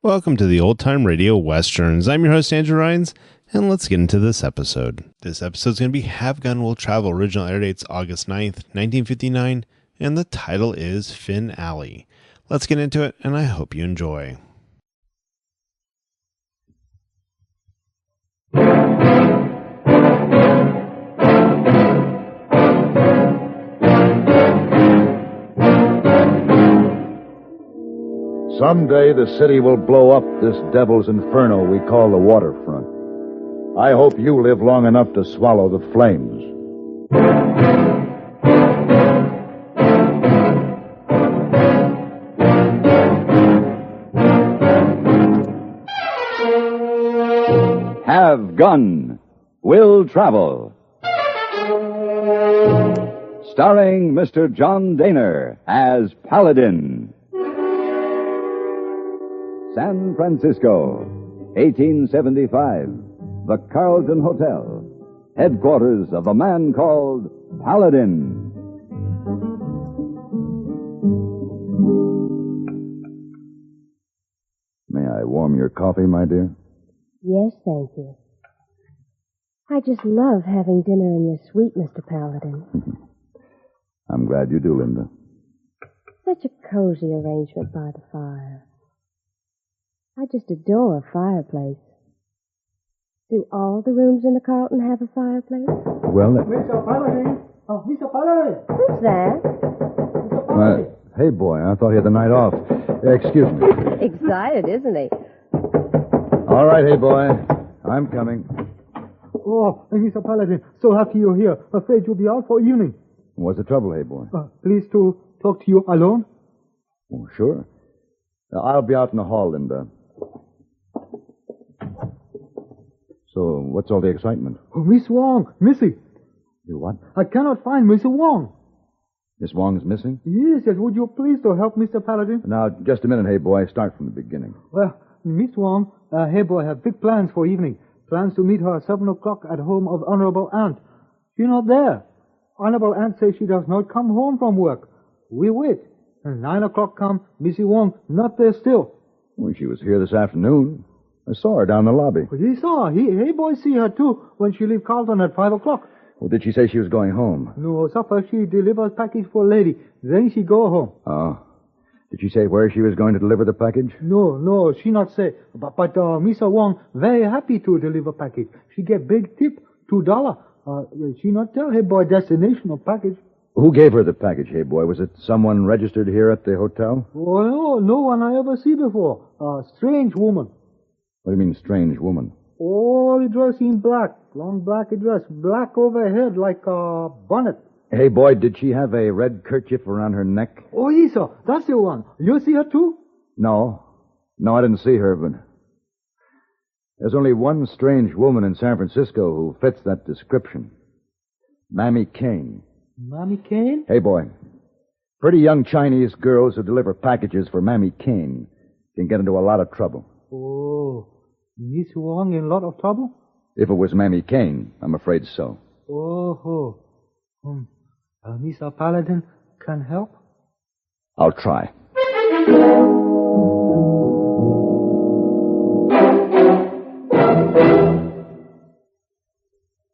Welcome to the Old Time Radio Westerns. I'm your host, Andrew Rhynes, and let's get into this episode. This episode is going to be Have Gun Will Travel. Original air date's August 9th, 1959, and the title is Finn Alley. Let's get into it, and I hope you enjoy. Someday the city will blow up this devil's inferno we call the waterfront. I hope you live long enough to swallow the flames. Have Gun Will Travel. Starring Mr. John Dehner as Paladin. San Francisco, 1875. The Carlton Hotel, headquarters of a man called Paladin. May I warm your coffee, my dear? Yes, thank you. I just love having dinner in your suite, Mr. Paladin. I'm glad you do, Linda. Such a cozy arrangement by the fire. I just adore a fireplace. Do all the rooms in the Carlton have a fireplace? Well, Mr. Paladin! Oh, Mr. Paladin! Who's that? Mr. Paladin! Heyboy, I thought he had the night off. Excuse me. Excited, isn't he? All right, Heyboy. I'm coming. Oh, Mr. Paladin, so happy you're here. Afraid you'll be out for evening. What's the trouble, Heyboy? Please to talk to you alone? Oh, sure. I'll be out in the hall, Linda. So, what's all the excitement? Oh, Miss Wong, Missy. You what? I cannot find Miss Wong. Miss Wong's missing? Yes, would you please to help Mr. Paladin? Now, just a minute, Heyboy. Start from the beginning. Well, Miss Wong, Heyboy have big plans for evening. Plans to meet her at 7 o'clock at home of Honorable Aunt. She's not there. Honorable Aunt says she does not come home from work. We wait. And 9 o'clock come, Missy Wong not there still. Well, she was here this afternoon. I saw her down the lobby. Well, he saw her. Heyboy see her too when she leave Carlton at 5 o'clock. Well, did she say she was going home? No, supper she delivers package for lady. Then she go home. Oh. Did she say where she was going to deliver the package? No, she not say. But Mr. Wong very happy to deliver package. She get big tip, $2. She not tell Heyboy destination of package. Who gave her the package, Heyboy? Was it someone registered here at the hotel? Oh, no one I ever see before. Strange woman. What do you mean, strange woman? All dressed in black. Long black dress. Black overhead like a bonnet. Hey, boy, did she have a red kerchief around her neck? Oh, yes, sir. That's the one. You see her, too? No, I didn't see her, but there's only one strange woman in San Francisco who fits that description. Mammy Kane. Mammy Kane? Hey, boy, pretty young Chinese girls who deliver packages for Mammy Kane can get into a lot of trouble. Oh, Miss Wong in a lot of trouble? If it was Mammy Kane, I'm afraid so. Oh, Mr. Paladin can help? I'll try.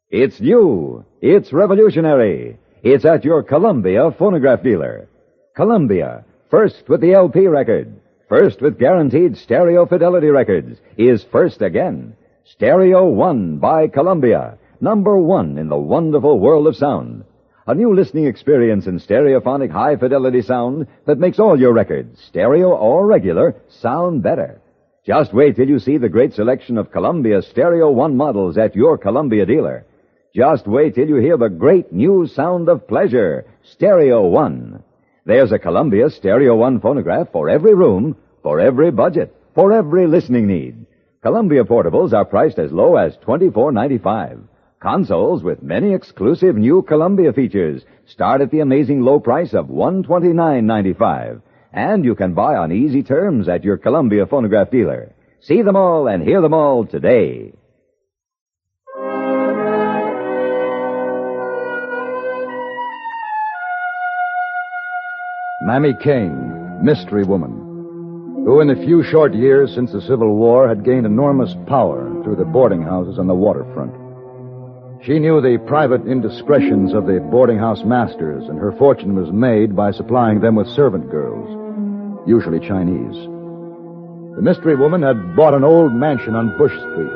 It's new. It's revolutionary. It's at your Columbia phonograph dealer. Columbia, first with the LP record, first with guaranteed stereo fidelity records, is first again. Stereo One by Columbia, #1 in the wonderful world of sound. A new listening experience in stereophonic high-fidelity sound that makes all your records, stereo or regular, sound better. Just wait till you see the great selection of Columbia Stereo One models at your Columbia dealer. Just wait till you hear the great new sound of pleasure, Stereo One. There's a Columbia Stereo One phonograph for every room, for every budget, for every listening need. Columbia portables are priced as low as $24.95. Consoles with many exclusive new Columbia features start at the amazing low price of $129.95. And you can buy on easy terms at your Columbia phonograph dealer. See them all and hear them all today. Mammy Kane, Mystery Woman. who in the few short years since the Civil War had gained enormous power through the boarding houses on the waterfront. She knew the private indiscretions of the boarding house masters, and her fortune was made by supplying them with servant girls, usually Chinese. The mystery woman had bought an old mansion on Bush Street.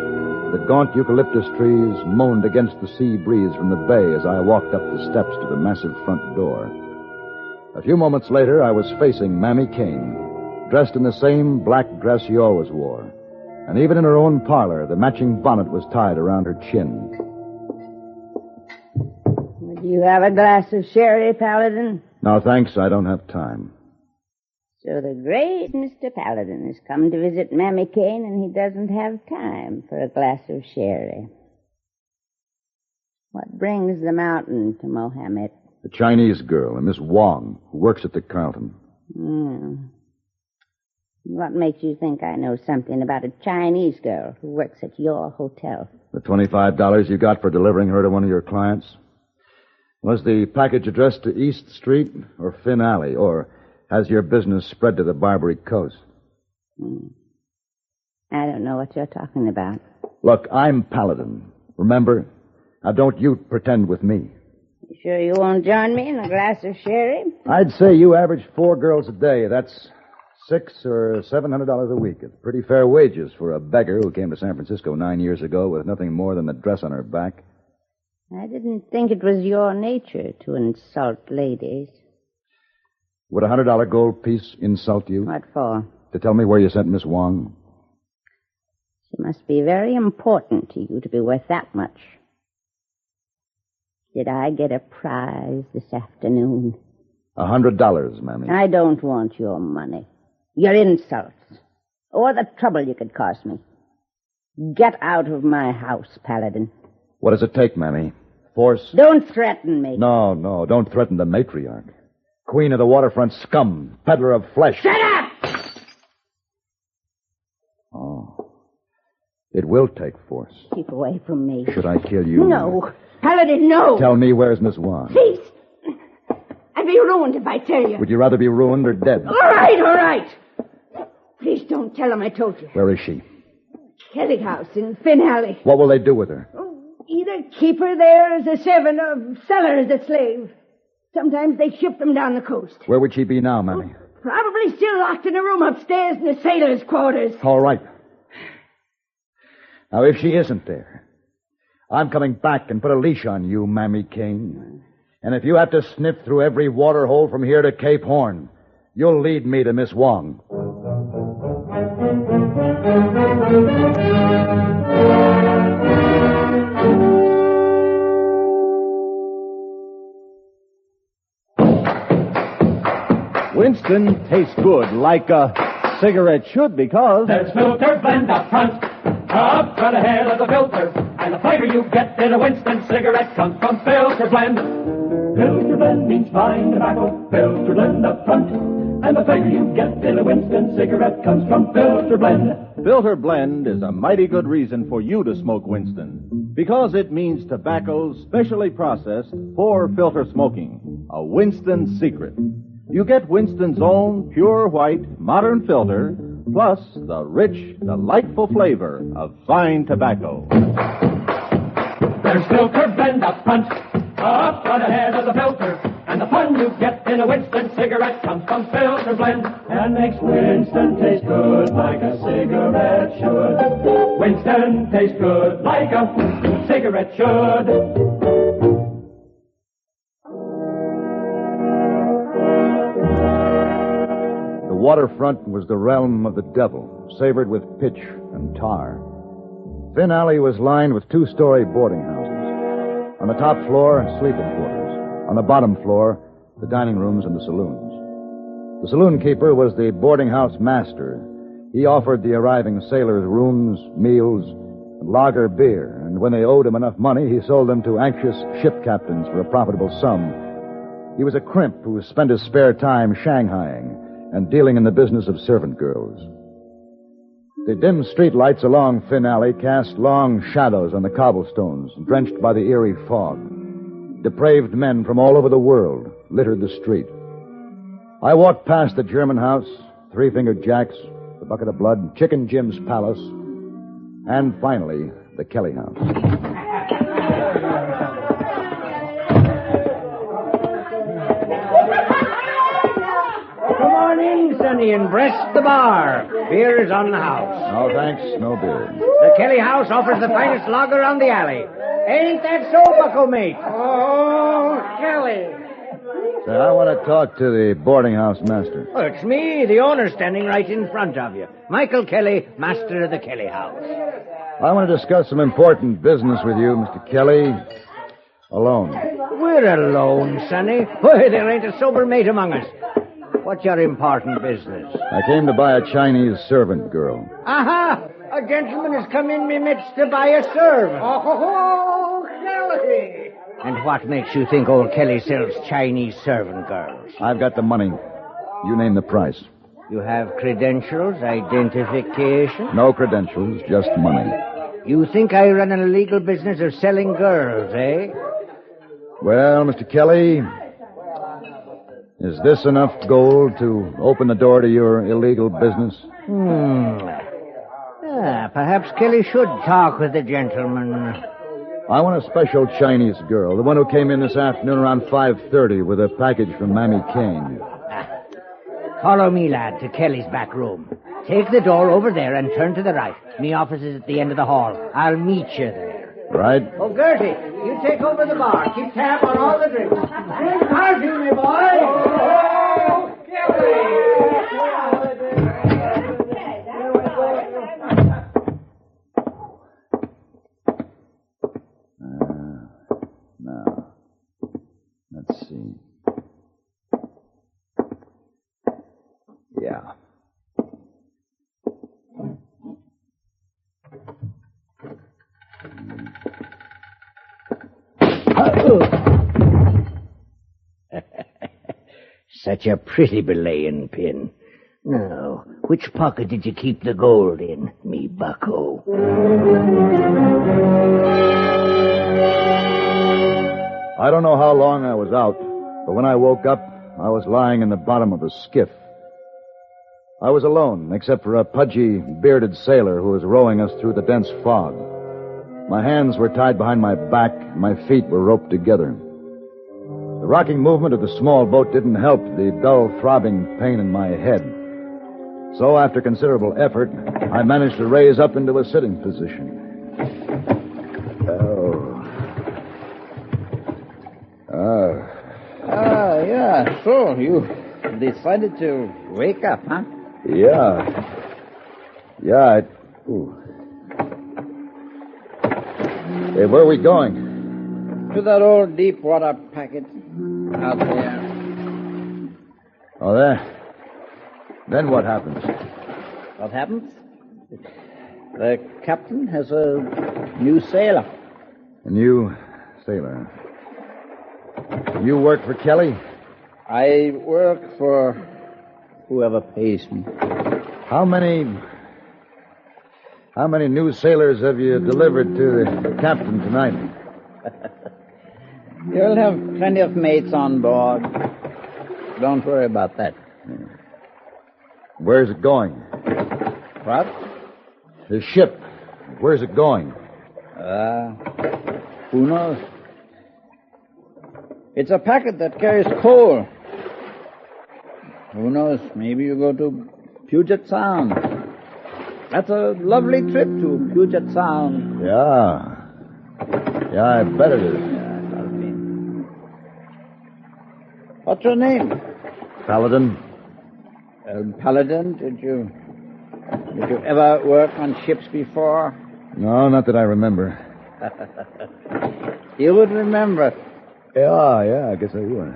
The gaunt eucalyptus trees moaned against the sea breeze from the bay as I walked up the steps to the massive front door. A few moments later, I was facing Mammy Kane, dressed in the same black dress she always wore. And even in her own parlor, the matching bonnet was tied around her chin. Would you have a glass of sherry, Paladin? No, thanks. I don't have time. So the great Mr. Paladin has come to visit Mammy Kane, and he doesn't have time for a glass of sherry. What brings the mountain to Mohammed? The Chinese girl, a Miss Wong, who works at the Carlton. What makes you think I know something about a Chinese girl who works at your hotel? The $25 you got for delivering her to one of your clients? Was the package addressed to East Street or Finn Alley, or has your business spread to the Barbary Coast? I don't know what you're talking about. Look, I'm Paladin. Remember? Now, don't you pretend with me. You sure you won't join me in a glass of sherry? I'd say you average 4 girls a day. That's $600 or $700 a week. It's pretty fair wages for a beggar who came to San Francisco 9 years ago with nothing more than the dress on her back. I didn't think it was your nature to insult ladies. Would a $100 gold piece insult you? What for? To tell me where you sent Miss Wong? She must be very important to you to be worth that much. Did I get a prize this afternoon? $100, Mammy. I don't want your money. Your insults. Or the trouble you could cause me. Get out of my house, Paladin. What does it take, Mammy? Force? Don't threaten me. No, don't threaten the matriarch. Queen of the waterfront scum, peddler of flesh. Shut up! Oh. It will take force. Keep away from me. Should I kill you? No. Paladin, no. Tell me, where's Miss Wong? Please. I'd be ruined if I tell you. Would you rather be ruined or dead? All right. Please don't tell him I told you. Where is she? Kelly House in Finn Alley. What will they do with her? Either keep her there as a servant or sell her as a slave. Sometimes they ship them down the coast. Where would she be now, Mammy? Probably still locked in a room upstairs in the sailors' quarters. All right. Now, if she isn't there, I'm coming back and put a leash on you, Mammy Kane. And if you have to sniff through every water hole from here to Cape Horn, you'll lead me to Miss Wong. Winston tastes good like a cigarette should because there's filter blend up front ahead of the filter, and the flavor you get in a Winston cigarette comes from filter blend. Filter blend means fine tobacco, filter blend up front, and the flavor you get in a Winston cigarette comes from filter blend. Filter blend is a mighty good reason for you to smoke Winston, because it means tobacco specially processed for filter smoking, a Winston secret. You get Winston's own pure white modern filter, plus the rich, delightful flavor of fine tobacco. There's filter blend up front ahead of the filter, and the fun you get in a Winston cigarette comes from filter blend, and makes Winston taste good like a cigarette should. Winston tastes good like a cigarette should. The waterfront was the realm of the devil, savored with pitch and tar. Finn Alley was lined with 2-story boarding houses. On the top floor, sleeping quarters. On the bottom floor, the dining rooms and the saloons. The saloon keeper was the boarding house master. He offered the arriving sailors rooms, meals, and lager beer, and when they owed him enough money, he sold them to anxious ship captains for a profitable sum. He was a crimp who spent his spare time shanghaiing and dealing in the business of servant girls. The dim streetlights along Finn Alley cast long shadows on the cobblestones, drenched by the eerie fog. Depraved men from all over the world littered the street. I walked past the German house, Three-Fingered Jacks, Bucket of Blood, Chicken Jim's Palace, and finally, the Kelly House. Come on in, Sonny, and breast the bar. Beer is on the house. No, thanks. No beer. The Kelly House offers the finest lager on the alley. Ain't that so, Bucko, mate? Oh, Kelly. Say, I want to talk to the boarding house master. Oh, it's me, the owner, standing right in front of you. Michael Kelly, master of the Kelly House. I want to discuss some important business with you, Mr. Kelly. Alone. We're alone, Sonny. Why, there ain't a sober mate among us. What's your important business? I came to buy a Chinese servant girl. Aha! A gentleman has come in me midst to buy a servant. Oh, Kelly! And what makes you think old Kelly sells Chinese servant girls? I've got the money. You name the price. You have credentials, identification? No credentials, just money. You think I run an illegal business of selling girls, eh? Well, Mr. Kelly, is this enough gold to open the door to your illegal business? Perhaps Kelly should talk with the gentleman. I want a special Chinese girl, the one who came in this afternoon around 5:30 with a package from Mammy Kane. Follow me, lad, to Kelly's back room. Take the door over there and turn to the right. Me office is at the end of the hall. I'll meet you there. Right? Oh, Gertie, you take over the bar. Keep tab on all the drinks. Drink hearty, me boy. Oh, Now, let's see. Yeah. Such a pretty belaying pin. Now, which pocket did you keep the gold in, me bucko? I don't know how long I was out, but when I woke up, I was lying in the bottom of a skiff. I was alone, except for a pudgy, bearded sailor who was rowing us through the dense fog. My hands were tied behind my back, my feet were roped together. The rocking movement of the small boat didn't help the dull, throbbing pain in my head. So, after considerable effort, I managed to raise up into a sitting position. Yeah, so you decided to wake up, huh? Yeah. Hey, where are we going? To that old deep water packet out there. Oh, there. Then what happens? What happens? The captain has a new sailor. A new sailor. You work for Kelly? I work for whoever pays me. How many new sailors have you delivered to the captain tonight? You'll have plenty of mates on board. Don't worry about that. Where's it going? What? The ship. Where's it going? Who knows? It's a packet that carries coal. Who knows? Maybe you go to Puget Sound. That's a lovely trip to Puget Sound. Yeah, I bet it is. Yeah, it must be. What's your name? Paladin. Paladin, did you ever work on ships before? No, not that I remember. You would remember. Yeah, I guess I would.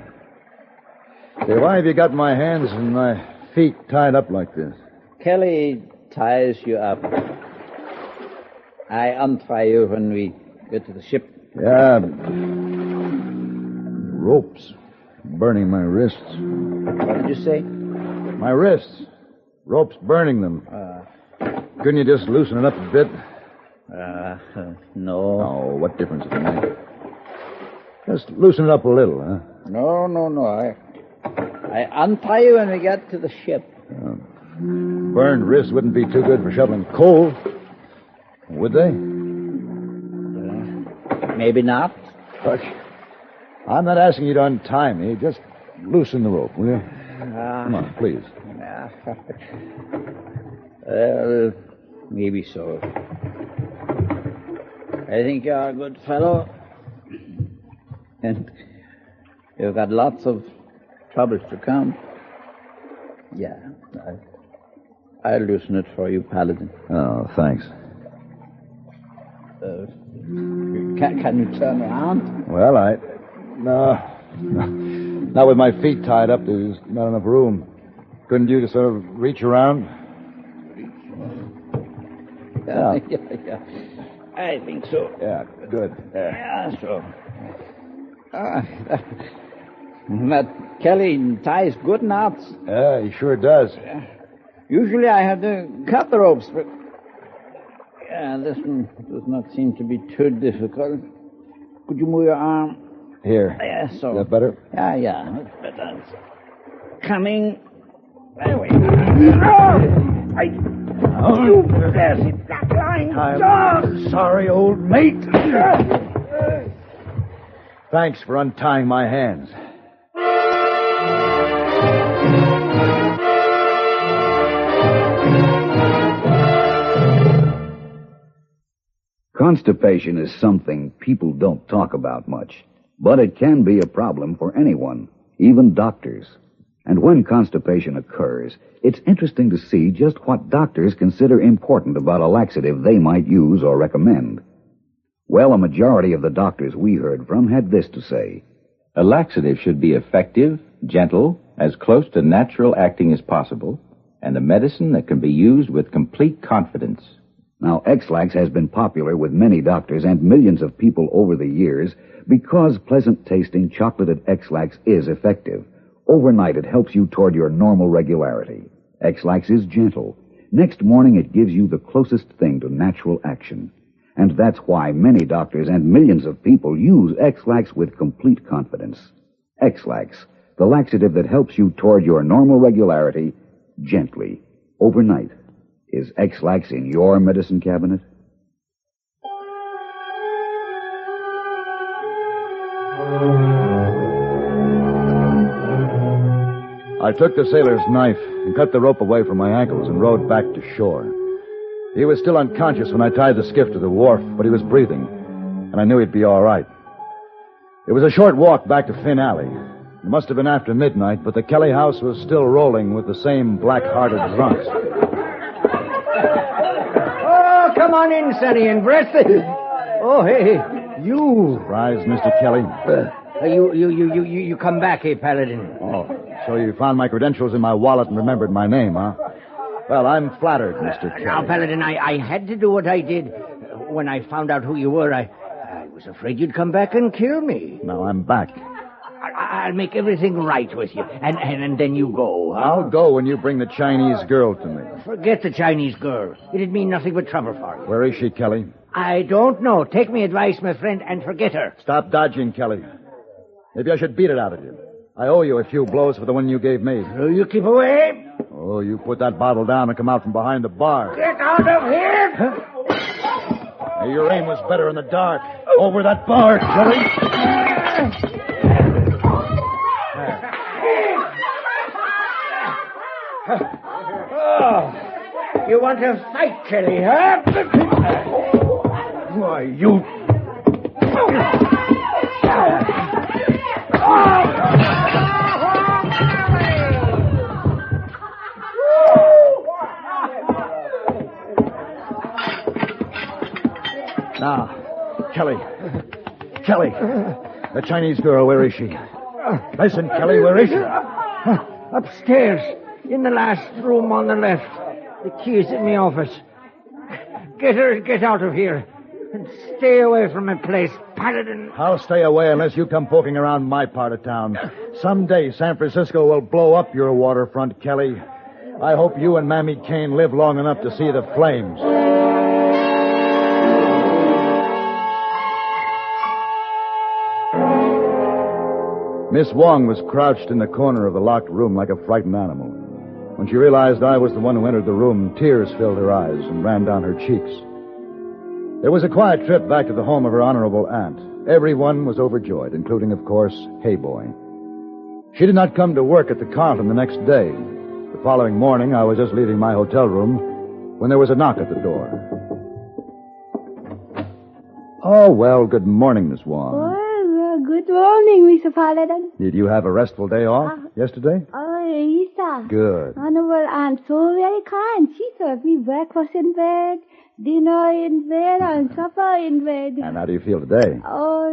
Say, why have you got my hands and my feet tied up like this? Kelly ties you up. I untie you when we get to the ship. Yeah. Ropes burning my wrists. What did you say? My wrists. Ropes burning them. Couldn't you just loosen it up a bit? No. Oh, what difference does it make? Just loosen it up a little, huh? No. I untie you when we get to the ship. burned wrists wouldn't be too good for shoveling coal. Would they? Maybe not. Look, I'm not asking you to untie me. Just loosen the rope, will you? Come on, please. Well, maybe so. I think you're a good fellow. And you've got lots of troubles to come. Yeah, I'll loosen it for you, Paladin. Oh, thanks. Can you turn around? Well, No. Not with my feet tied up. There's not enough room. Couldn't you just sort of reach around? Yeah. I think so. Yeah, good. Yeah, so. That Kelly ties good knots. Yeah, he sure does. Usually I have to cut the ropes, but this one does not seem to be too difficult. Could you move your arm? Here. Yeah, so. Is that better? Yeah, that's better. It's coming. There we go. You blasted flatline dog! Sorry, old mate. Thanks for untying my hands. Constipation is something people don't talk about much, but it can be a problem for anyone, even doctors. And when constipation occurs, it's interesting to see just what doctors consider important about a laxative they might use or recommend. Well, a majority of the doctors we heard from had this to say. A laxative should be effective, gentle, as close to natural acting as possible, and a medicine that can be used with complete confidence. Now, X-Lax has been popular with many doctors and millions of people over the years because pleasant-tasting chocolated X-Lax is effective. Overnight, it helps you toward your normal regularity. X-Lax is gentle. Next morning, it gives you the closest thing to natural action. And that's why many doctors and millions of people use X-Lax with complete confidence. X-Lax, the laxative that helps you toward your normal regularity, gently, overnight. Is X-Lax in your medicine cabinet? I took the sailor's knife and cut the rope away from my ankles and rowed back to shore. He was still unconscious when I tied the skiff to the wharf, but he was breathing, and I knew he'd be all right. It was a short walk back to Finn Alley. It must have been after midnight, but the Kelly house was still rolling with the same black-hearted drunks. Oh, come on in, Sonny, and breakfast. Oh, hey, you. Surprise, Mr. Kelly. You come back, hey, Paladin. Oh, so you found my credentials in my wallet and remembered my name, huh? Well, I'm flattered, Mr. Kelly. Now, Paladin, I had to do what I did. When I found out who you were, I was afraid you'd come back and kill me. Now I'm back. I'll make everything right with you, and then you go, huh? I'll go when you bring the Chinese girl to me. Forget the Chinese girl. It'd mean nothing but trouble for you. Where is she, Kelly? I don't know. Take me advice, my friend, and forget her. Stop dodging, Kelly. Maybe I should beat it out of you. I owe you a few blows for the one you gave me. So you keep away? Oh, you put that bottle down and come out from behind the bar. Get out of here! Hey, your aim was better in the dark. Over that bar, Kelly. Oh, you want to fight, Kelly, huh? Why, you... Now, Kelly. The Chinese girl, where is she? Listen, Kelly, where is she? Upstairs, in the last room on the left. The key's in my office. Get her and get out of here. And stay away from my place, Paladin. I'll stay away unless you come poking around my part of town. Someday San Francisco will blow up your waterfront, Kelly. I hope you and Mammy Kane live long enough to see the flames. Miss Wong was crouched in the corner of the locked room like a frightened animal. When she realized I was the one who entered the room, tears filled her eyes and ran down her cheeks. It was a quiet trip back to the home of her honorable aunt. Everyone was overjoyed, including, of course, Heyboy. She did not come to work at the Carlton the next day. The following morning, I was just leaving my hotel room when there was a knock at the door. Oh, well, good morning, Miss Wong. Well, good morning, Mr. Paladin. Did you have a restful day off yesterday? Oh, yes, sir. Good. Honorable Aunt, so very kind. She served me breakfast in bed, dinner in bed, and supper in bed. And how do you feel today? Oh,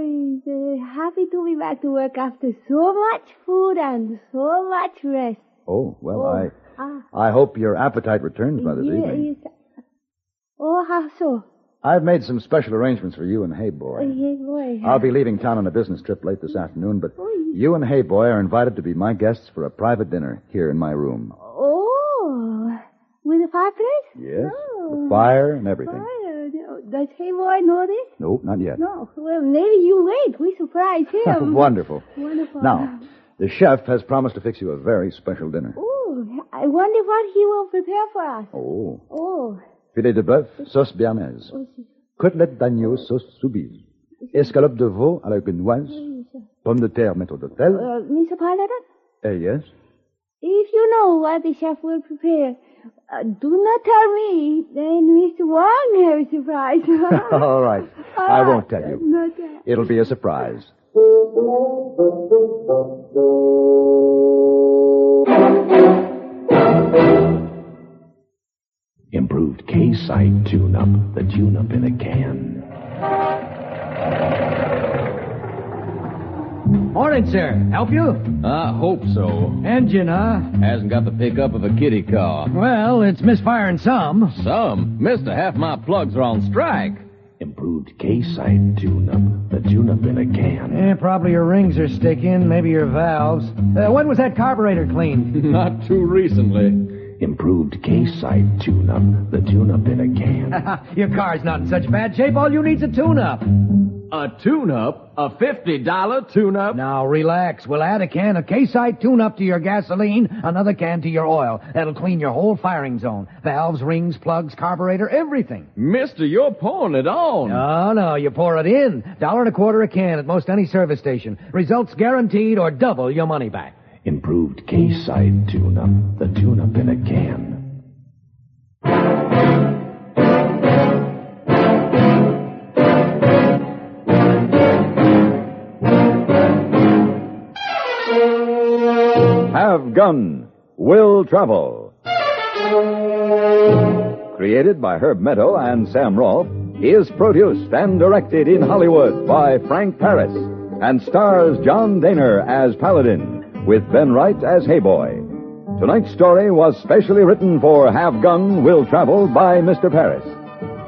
happy to be back to work after so much food and so much rest. Oh, well, I hope your appetite returns by this evening. Yes. Oh, how so? I've made some special arrangements for you and Heyboy. Heyboy. I'll be leaving town on a business trip late this afternoon, but you and Heyboy are invited to be my guests for a private dinner here in my room. Oh, with a fireplace? Yes, Oh. with fire and everything. Fire. Does Heyboy know this? Nope, not yet. No. Well, maybe you wait. We surprise him. Wonderful. Wonderful. Now, the chef has promised to fix you a very special dinner. Oh, I wonder what he will prepare for us. Oh. Filet de bœuf, sauce béarnaise. Côtelette d'agneau, sauce soubise. Escalope de veau à la quinoise. Pommes de terre, maître d'hôtel. Mr. Paladin? Yes? If you know what the chef will prepare, do not tell me. Then Mr. Wong has a surprise. All right. I won't tell you. Not It'll be a surprise. Improved K-Site tune-up, the tune-up in a can. Morning, sir. Help you? I hope so. Engine, huh? Hasn't got the pickup of a kitty car. Well, it's misfiring some. Some? Mister, half my plugs are on strike. Improved K-Site tune-up, the tune-up in a can. Probably your rings are sticking, maybe your valves. When was that carburetor cleaned? Not too recently. Improved K-Site tune-up, the tune-up in a can. Your car's not in such bad shape. All you need's a tune-up. A tune-up? A $50 tune-up? Now, relax. We'll add a can of K-Site tune-up to your gasoline, another can to your oil. That'll clean your whole firing zone. Valves, rings, plugs, carburetor, everything. Mister, you're pouring it on. No, you pour it in. $1.25 a can at most any service station. Results guaranteed or double your money back. Improved K-Site tune-up, the tune-up in a can. Have Gun, Will Travel. Created by Herb Meadow and Sam Rolfe, is produced and directed in Hollywood by Frank Paris and stars John Dehner as Paladin, with Ben Wright as Heyboy. Tonight's story was specially written for Have Gun, Will Travel by Mr. Paris.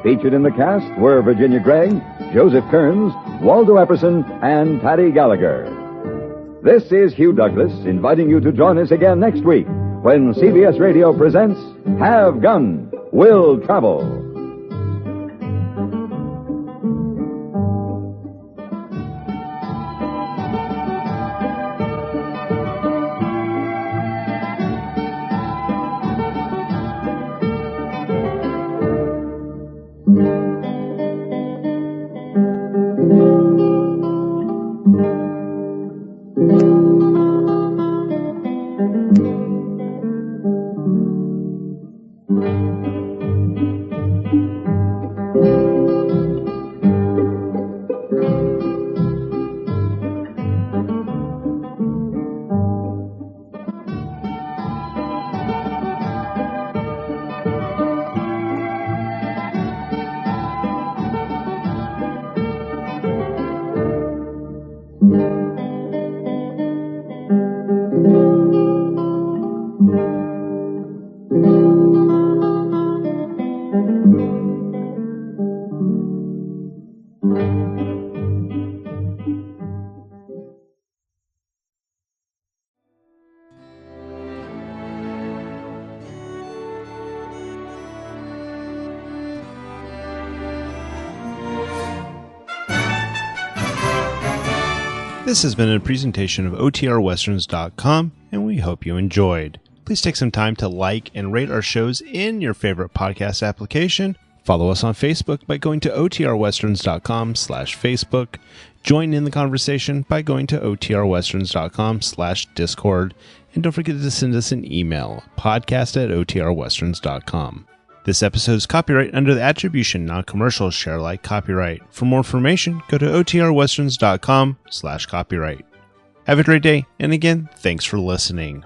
Featured in the cast were Virginia Gregg, Joseph Kearns, Waldo Epperson, and Patti Gallagher. This is Hugh Douglas inviting you to join us again next week when CBS Radio presents Have Gun, Will Travel. This has been a presentation of OTRWesterns.com, and we hope you enjoyed. Please take some time to like and rate our shows in your favorite podcast application. Follow us on Facebook by going to otrwesterns.com/Facebook. Join in the conversation by going to otrwesterns.com/Discord. And don't forget to send us an email, podcast@otrwesterns.com. This episode is copyright under the Attribution Non-Commercial Share Alike copyright. For more information, go to otrwesterns.com/copyright. Have a great day, and again, thanks for listening.